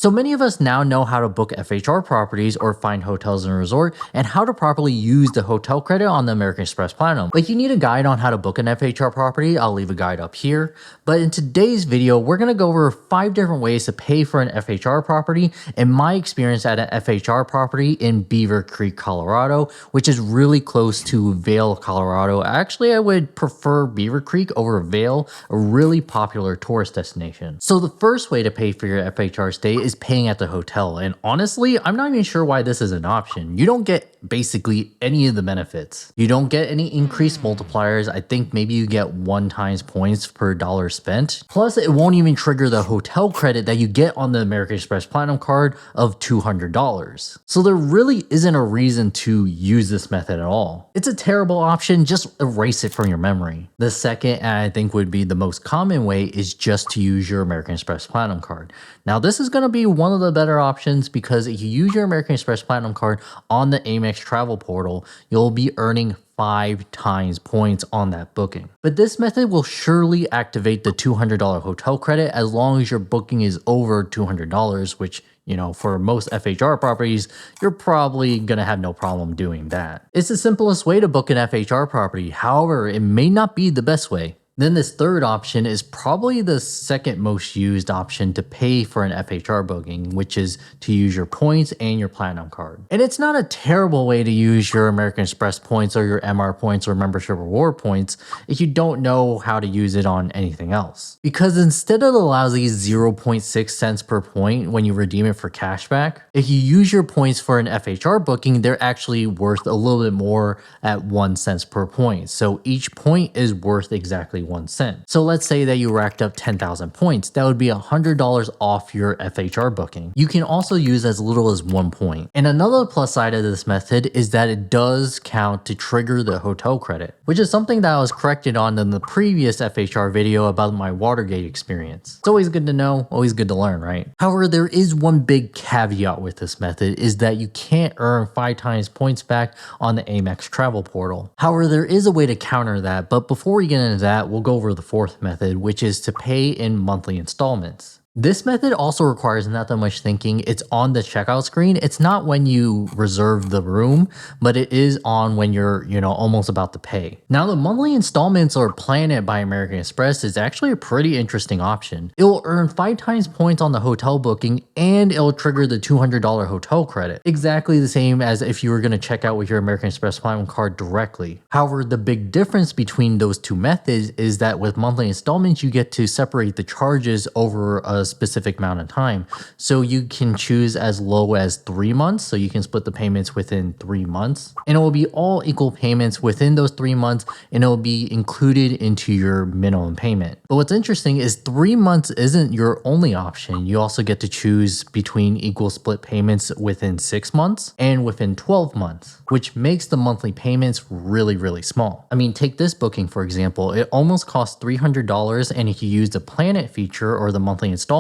So many of us now know how to book FHR properties or find hotels and resort and how to properly use the hotel credit on the American Express Platinum. But you need a guide on how to book an FHR property. I'll leave a guide up here. But in today's video, we're going to go over 5 different ways to pay for an FHR property and my experience at an FHR property in Beaver Creek, Colorado, which is really close to Vail, Colorado. Actually, I would prefer Beaver Creek over Vail, a really popular tourist destination. So the first way to pay for your FHR stay is paying at the hotel, and honestly, I'm not even sure why this is an option. You don't get basically any of the benefits. You don't get any increased multipliers. I think maybe you get 1 times points per dollar spent. Plus, it won't even trigger the hotel credit that you get on the American Express Platinum card of $200. So there really isn't a reason to use this method at all. It's a terrible option. Just erase it from your memory. The second, and I think would be the most common way, is just to use your American Express Platinum card. Now, this is going to be one of the better options because if you use your American Express Platinum card on the Amex travel portal, you'll be earning 5 times points on that booking. But this method will surely activate the $200 hotel credit as long as your booking is over $200, which, you know, for most FHR properties, you're probably gonna have no problem doing that. It's the simplest way to book an FHR property. However, it may not be the best way. Then this third option is probably the second most used option to pay for an FHR booking, which is to use your points and your Platinum card. And it's not a terrible way to use your American Express points or your MR points or membership reward points if you don't know how to use it on anything else. Because instead of the lousy 0.6 cents per point when you redeem it for cashback, if you use your points for an FHR booking, they're actually worth a little bit more at 1 cent per point. So each point is worth exactly 1 cent. So let's say that you racked up 10,000 points. That would be $100 off your FHR booking. You can also use as little as 1 point. And another plus side of this method is that it does count to trigger the hotel credit, which is something that I was corrected on in the previous FHR video about my Watergate experience. It's always good to know, always good to learn, right? However, there is one big caveat with this method is that you can't earn 5 times points back on the Amex travel portal. However, there is a way to counter that, but before we get into that, we'll go over the fourth method, which is to pay in monthly installments. This method also requires not that much thinking. It's on the checkout screen. It's not when you reserve the room, but it is on when you're, almost about to pay. Now, the monthly installments or Plan It by American Express is actually a pretty interesting option. It will earn 5 times points on the hotel booking and it'll trigger the $200 hotel credit. Exactly the same as if you were going to check out with your American Express Platinum card directly. However, the big difference between those two methods is that with monthly installments, you get to separate the charges over a specific amount of time. So you can choose as low as 3 months. So you can split the payments within 3 months and it will be all equal payments within those 3 months and it will be included into your minimum payment. But what's interesting is 3 months isn't your only option. You also get to choose between equal split payments within 6 months and within 12 months, which makes the monthly payments really, really small. I mean, take this booking, for example, it almost costs $300. And if you use the Plan It feature or the monthly installments,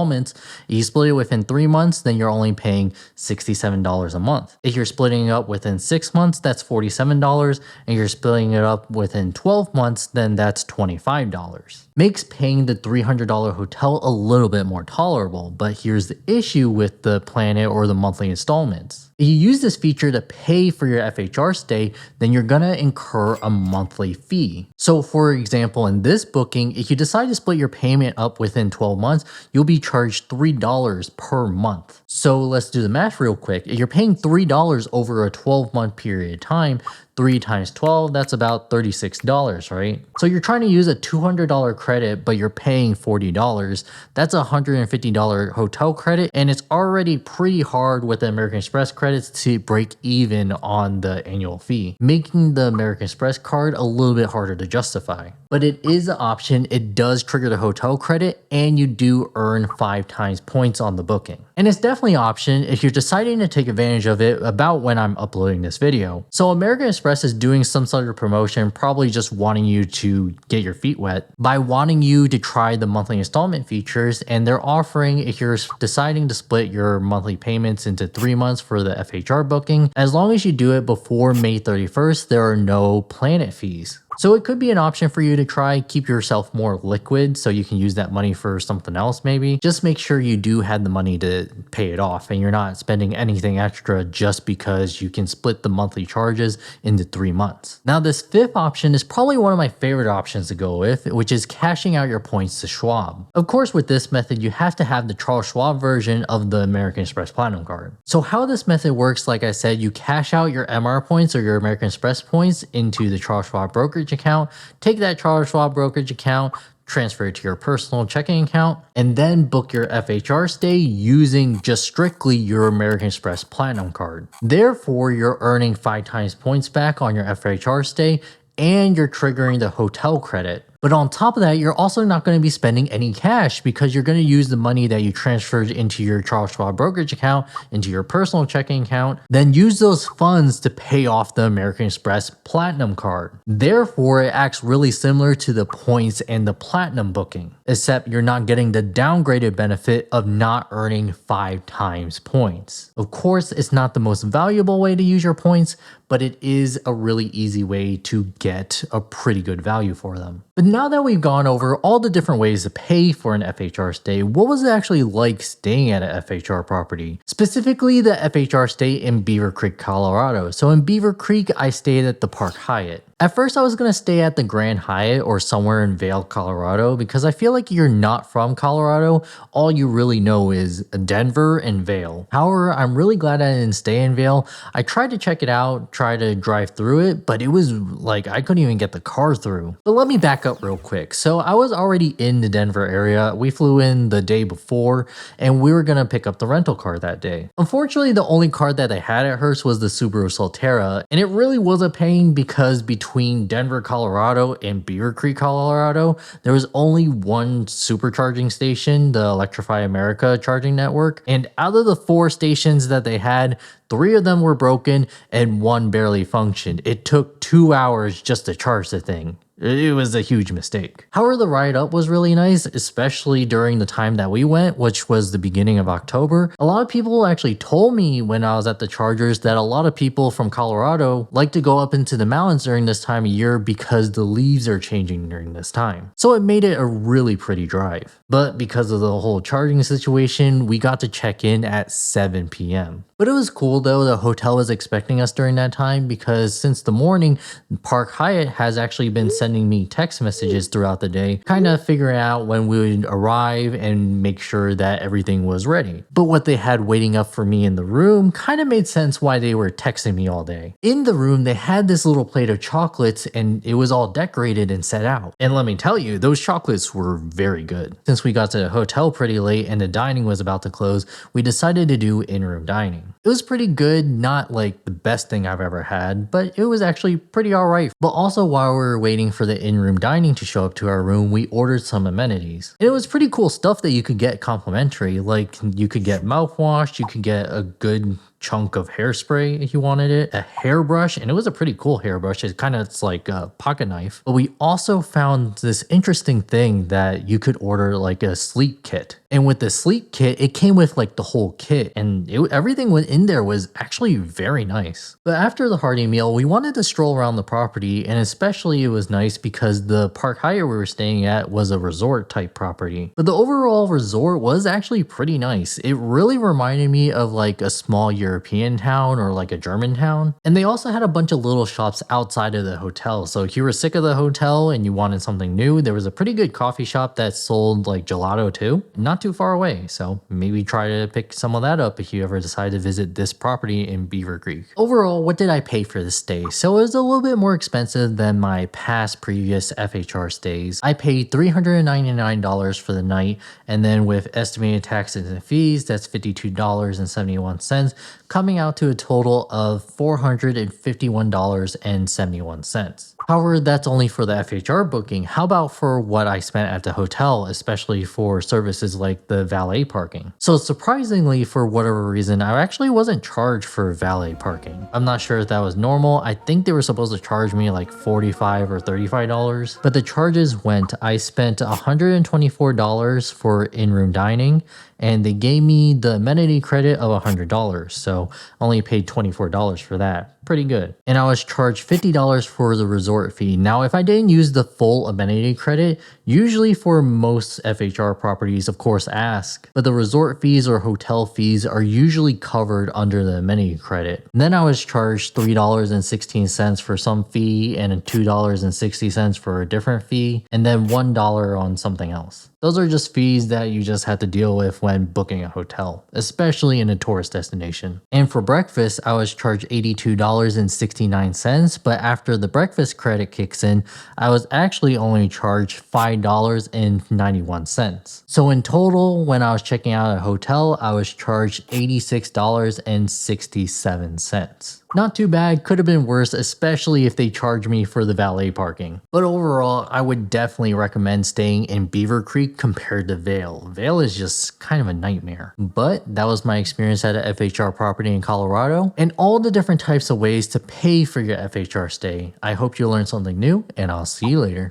you split it within 3 months, then you're only paying $67 a month. If you're splitting it up within 6 months, that's $47, and you're splitting it up within 12 months, then that's $25. Makes paying the $300 hotel a little bit more tolerable, but here's the issue with the Plan It or the monthly installments. If you use this feature to pay for your FHR stay, then you're gonna incur a monthly fee. So for example, in this booking, if you decide to split your payment up within 12 months, you'll be charged $3 per month. So let's do the math real quick. If you're paying $3 over a 12-month period of time, 3 times 12, that's about $36, right? So you're trying to use a $200 credit, but you're paying $40. That's a $150 hotel credit, and it's already pretty hard with the American Express credits to break even on the annual fee, making the American Express card a little bit harder to justify. But it is an option. It does trigger the hotel credit, and you do earn 5 times points on the booking. And it's definitely an option if you're deciding to take advantage of it about when I'm uploading this video. So American Express is doing some sort of promotion, probably just wanting you to get your feet wet by wanting you to try the monthly installment features. And they're offering, if you're deciding to split your monthly payments into 3 months for the FHR booking, as long as you do it before May 31st, there are no Plan It fees. So it could be an option for you to try keep yourself more liquid so you can use that money for something else maybe. Just make sure you do have the money to pay it off and you're not spending anything extra just because you can split the monthly charges into 3 months. Now this fifth option is probably one of my favorite options to go with, which is cashing out your points to Schwab. Of course, with this method, you have to have the Charles Schwab version of the American Express Platinum card. So how this method works, like I said, you cash out your MR points or your American Express points into the Charles Schwab brokerage account, take that Charles Schwab brokerage account, transfer it to your personal checking account, and then book your FHR stay using just strictly your American Express Platinum card. Therefore, you're earning 5 times points back on your FHR stay and you're triggering the hotel credit. But on top of that, you're also not going to be spending any cash because you're going to use the money that you transferred into your Charles Schwab brokerage account, into your personal checking account, then use those funds to pay off the American Express Platinum card. Therefore, it acts really similar to the points and the Platinum booking, except you're not getting the downgraded benefit of not earning 5 times points. Of course, it's not the most valuable way to use your points, but it is a really easy way to get a pretty good value for them. But now that we've gone over all the different ways to pay for an FHR stay, what was it actually like staying at an FHR property? Specifically the FHR stay in Beaver Creek, Colorado. So in Beaver Creek, I stayed at the Park Hyatt. At first, I was going to stay at the Grand Hyatt or somewhere in Vail, Colorado, because I feel like you're not from Colorado. All you really know is Denver and Vail. However, I'm really glad I didn't stay in Vail. I tried to check it out, try to drive through it, but it was like I couldn't even get the car through. But let me back up real quick. So I was already in the Denver area. We flew in the day before and we were going to pick up the rental car that day. Unfortunately, the only car that they had at Hearst was the Subaru Solterra, and it really was a pain because between Denver, Colorado and Beaver Creek, Colorado, there was only one supercharging station, the Electrify America charging network. And out of the 4 stations that they had, 3 of them were broken and 1 barely functioned. It took 2 hours just to charge the thing. It was a huge mistake. However, the ride up was really nice, especially during the time that we went, which was the beginning of October. A lot of people actually told me when I was at the Chargers that a lot of people from Colorado like to go up into the mountains during this time of year because the leaves are changing during this time. So it made it a really pretty drive. But because of the whole charging situation, we got to check in at 7 p.m. But it was cool though, the hotel was expecting us during that time because since the morning, Park Hyatt has actually been sending me text messages throughout the day, kind of figuring out when we would arrive and make sure that everything was ready. But what they had waiting up for me in the room kind of made sense why they were texting me all day. In the room, they had this little plate of chocolates and it was all decorated and set out. And let me tell you, those chocolates were very good. Since we got to the hotel pretty late and the dining was about to close, we decided to do in-room dining. It was pretty good, not like the best thing I've ever had, but it was actually pretty alright. But also while we were waiting for the in-room dining to show up to our room, we ordered some amenities. And it was pretty cool stuff that you could get complimentary, like you could get mouthwash, you could get a good chunk of hairspray if you wanted it, a hairbrush, and it was a pretty cool hairbrush. It's like a pocket knife. But we also found this interesting thing that you could order like a sleep kit. And with the sleep kit, it came with like the whole kit and everything in there was actually very nice. But after the hearty meal, we wanted to stroll around the property, and especially it was nice because the Park Hyatt we were staying at was a resort type property. But the overall resort was actually pretty nice. It really reminded me of like a small European town or like a German town. And they also had a bunch of little shops outside of the hotel. So if you were sick of the hotel and you wanted something new, there was a pretty good coffee shop that sold like gelato too. Not too far away. So maybe try to pick some of that up if you ever decide to visit this property in Beaver Creek. Overall, what did I pay for this stay? So it was a little bit more expensive than my past previous FHR stays. I paid $399 for the night, and then with estimated taxes and fees, that's $52.71, coming out to a total of $451.71. However, that's only for the FHR booking. How about for what I spent at the hotel, especially for services like the valet parking? So surprisingly, for whatever reason, I actually wasn't charged for valet parking. I'm not sure if that was normal. I think they were supposed to charge me like $45 or $35, but the charges went. I spent $124 for in-room dining and they gave me the amenity credit of $100, so I only paid $24 for that. Pretty good. And I was charged $50 for the resort fee. Now, if I didn't use the full amenity credit, usually for most FHR properties, of course, ask, but the resort fees or hotel fees are usually covered under the amenity credit. And then I was charged $3.16 for some fee and $2.60 for a different fee, and then $1 on something else. Those are just fees that you just have to deal with when booking a hotel, especially in a tourist destination. And for breakfast, I was charged $82.69, but after the breakfast credit kicks in, I was actually only charged $5.91. So in total, when I was checking out a hotel, I was charged $86.67. Not too bad, could have been worse, especially if they charged me for the valet parking. But overall, I would definitely recommend staying in Beaver Creek compared to Vail. Vail is just kind of a nightmare. But that was my experience at a FHR property in Colorado and all the different types of ways to pay for your FHR stay. I hope you learned something new, and I'll see you later.